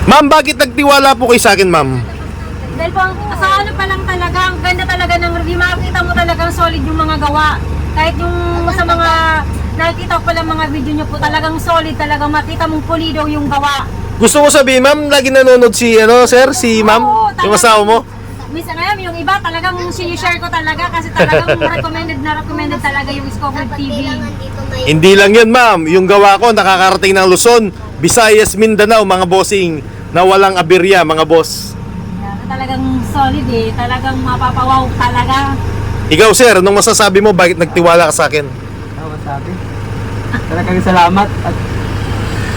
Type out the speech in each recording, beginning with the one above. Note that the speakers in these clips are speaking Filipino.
Ma'am, bakit nagtiwala po kayo sa akin, ma'am? Dahil po, sa ano pa lang talaga, ang ganda talaga ng review. Makikita mo talagang solid yung mga gawa. Kahit yung sa mga nakikita ko pala mga video nyo po, talagang solid talaga. Makita mong pulido yung gawa. Gusto ko sabihin, ma'am, lagi nanonood si, sir, si ma'am, Oo, yung asawa mo. Minsan ngayon, yung iba talagang sinishare ko talaga kasi talagang recommended talaga yung Scofield TV. Hindi lang yun, ma'am. Yung gawa ko, nakakarating ng Luzon, Visayas, Mindanao, mga bossing, na walang aberya, mga boss. Talagang solid eh. Talagang mapapawaw talaga. Ikaw, sir, anong masasabi mo? Bakit nagtiwala ka sa akin? Ano masabi? Talagang salamat at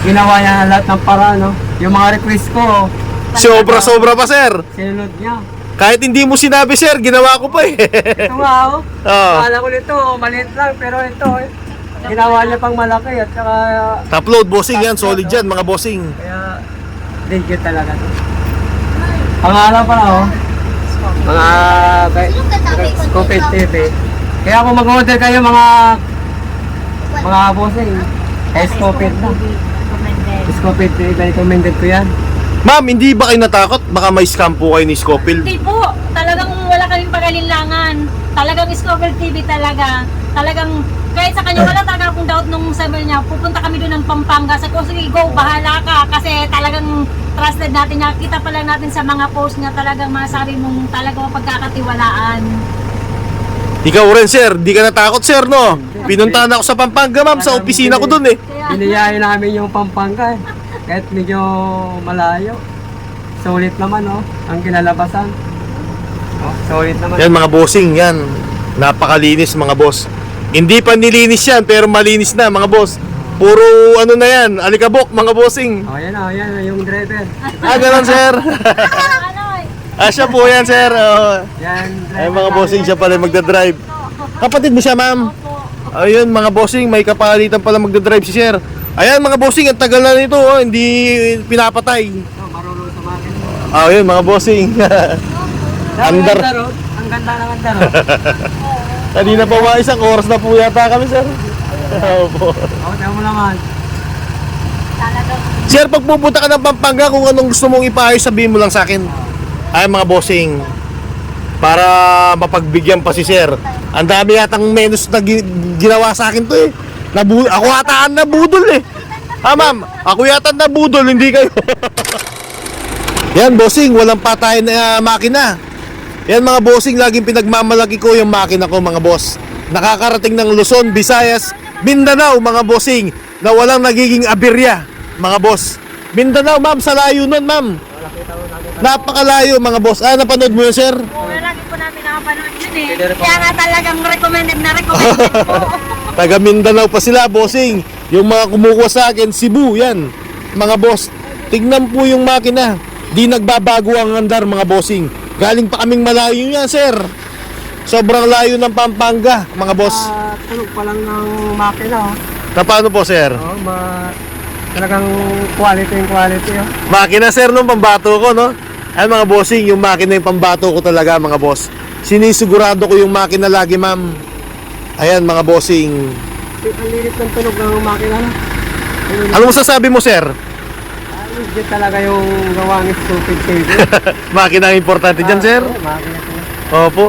ginawa niya lahat ng para, no? Yung mga request ko, Sobra-sobra pa, sir. sinunod niya. Kahit hindi mo sinabi, sir, ginawa ko pa eh. Ito nga, oh. Oo. Akala ko nito, maliit lang, pero ito, ginawa niya pang malaki at saka, Top load, bossing yan. Solid yan, mga bossing. kaya, legit talaga to. Pangalan pala, oh. Mga, Scofield TV. Kaya kung mag-order kayo, mga bossing, Scofield na. Scofield TV, recommended ko yan. Ma'am, hindi ba kayo natakot? Baka may scam po kayo ni Scofield. Hindi po. Talagang wala kaming pag-alinlangan. Talagang Scofield TV talaga. Talagang kahit sa kanya wala talaga akong doubt nung sabi niya, pupunta kami doon ng Pampanga. Sabi ko, sige, go, bahala ka. Kasi talagang trusted natin. Nakita pa lang natin sa mga post niya, talagang masabi mong talagang pagkakatiwalaan. Ikaw rin, sir. Di ka natakot, sir, no? Pinuntahan ako sa Pampanga, ma'am. Sa opisina ko dun eh. Kaya, Biniyahin namin yung Pampanga eh. Kahit medyo malayo. Sulit naman, oh. Ang kinalabasan. Oh, sulit naman. Yan, mga bossing, yan. Napakalinis, mga boss. Hindi pa nilinis yan, pero malinis na, mga boss. Puro ano na yan, alikabok, mga bossing. Oh, yan yung driver. Ganun, sir. ano eh. Siya po yan, sir. Yan, Ay, driver. mga bossing, siya pala magdadrive. Kapatid mo siya, ma'am. Opo. Ayun, mga bossing, may kapalitan pala magdadrive si sir. Ayan, mga bossing, ang tagal na nito, hindi pinapatay. Oh, marunong sa makin. Ayun, mga bossing. Andar. Ang ganda ng andar, oh. Kanina pa mga isang oras na po yata kami, sir. Opo. Oh, tiyan mo naman. Talagang Sir, pag pupunta ka ng Pampanga, kung anong gusto mong ipaayos, sabihin mo lang sa akin. Ay, mga bossing, para mapagbigyan pa si sir. Ang dami yatang menus na ginawa sa akin to eh. Ako hataan na budol eh. Ma'am, ako yata na budol, hindi kayo. Yan, bossing, walang patayin na makina. Yan, mga bossing, laging pinagmamalaki ko yung makina ko, mga boss. Nakakarating ng Luzon, Visayas, Mindanao, mga bossing, na walang nagiging aberya, mga boss. Mindanao, ma'am, sa layo nun, ma'am. Napakalayo, mga boss. Napanood mo yun, sir? po, lagi po namin nakapanood yun eh. Kaya nga talagang recommended po. Taga Mindanao pa sila, bossing. Yung mga kumukuha sa akin, Cebu, yan. Mga boss, tignan po yung makina. Di nagbabago ang andar, mga bossing. Galing pa kaming malayo yan, sir. Sobrang layo ng Pampanga, mga boss. Tulog pa lang ng makina, oh. Na paano po, sir? Oh, talagang quality yung quality, oh. Makina, sir, nung pambato ko, no? Ay, mga bossing, yung makina yung pambato ko talaga, mga boss. Sinisigurado ko yung makina lagi, ma'am. Ayan, mga bossing. Ang linis ng tunog ng makina, no? Ano masasabi mo, sir? Legit talaga yung gawa ng Scofield TV. Makina ang importante dyan, sir. Makina to. Opo.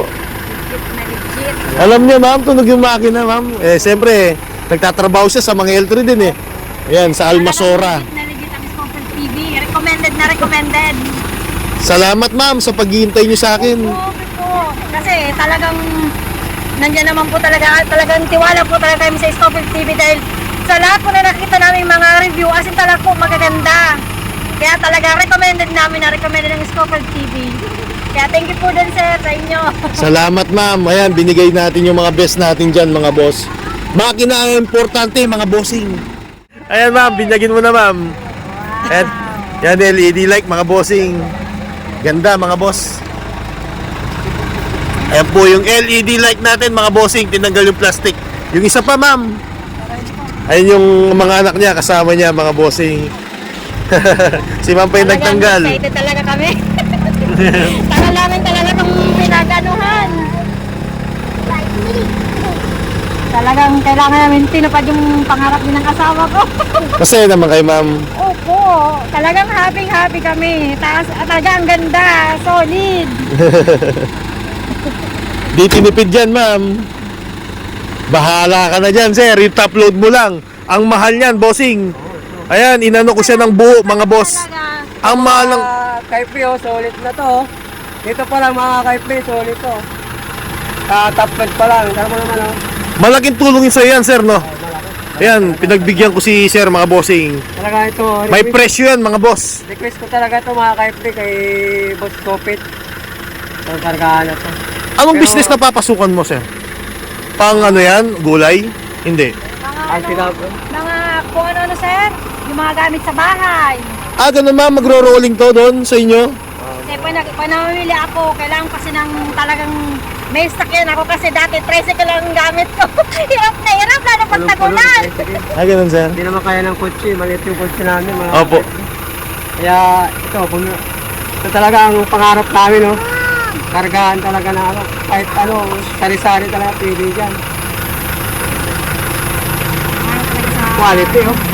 Alam niyo, ma'am, tunog yung makina, ma'am. Siyempre, nagtatrabaho siya sa mga L3 din, eh. Ayan, sa Almasora. Legit ang Scofield TV. Recommended. Salamat, ma'am, sa paghihintay niyo sa akin. Okay po. Kasi talagang nandiyan naman po talagang tiwala po talaga kami sa Scofield TV dahil sa lahat po na nakita namin mga review, as in talaga po magaganda. Kaya talaga recommended ng Scofield TV. Kaya thank you po din sir sa inyo. Salamat, ma'am. Ayan, binigay natin yung mga best natin dyan, mga boss. Makina ang importante, mga bossing. Ayan, ma'am, binyagin mo na, ma'am. Ayan, yan, LED light, mga bossing. Ganda, mga boss. Ayan po yung LED light natin, mga bossing. Tinanggal yung plastic. Yung isa pa, ma'am. Ayan yung mga anak niya, kasama niya, mga bossing. Si ma'am pa yung nagtanggal. Excited talaga kami. Tagal namin talaga itong pinaganuhan. Talagang kailangan namin tinupad yung pangarap din ng asawa ko. Masaya naman kayo, ma'am. Opo. Opo, talagang happy kami. Talagang ganda, solid. Di tinipid yan, ma'am. Bahala ka na dyan, sir. I-top load mo lang. Ang mahal yan, bossing. Ayan, inano ko siya ng buo, mga boss. Talaga. Ang mahal ng... Kaypre, oh, solid na to. Oh. Dito pa lang mga kaypre, solid to. Top-load pa lang. Tama mo naman, oh. Malaking tulong yun sa'yo yan, sir, no? Ayan, pinagbigyan ko si sir, mga bossing. Talaga ito. May presyo yan, mga boss. Request ko talaga ito mga kaypre kay Boss Kopit. Ang kargahan na to. Anong Pero- business na papasukan mo, sir? Pang ano yan? Gulay? Hindi. Ang tinapon. Mga kung ano, sir, yung mga gamit sa bahay. Ah, ganun ma'am, magro-rolling to doon sa inyo? Kasi panamili ako, kailangan kasi ng talagang may sakyan ako kasi dati tricycle lang ang gamit ko. Hirap na hirap, lalo pag tagulan. Ah, ganun, sir. Hindi naman kaya ng kotse. Maliit yung kotse namin. Mga Opo. Kaya ito talaga ang pangarap namin. No? Kargahan talaga na ano. Kahit ano, sari-sari talaga pwede dyan. Quality, oh.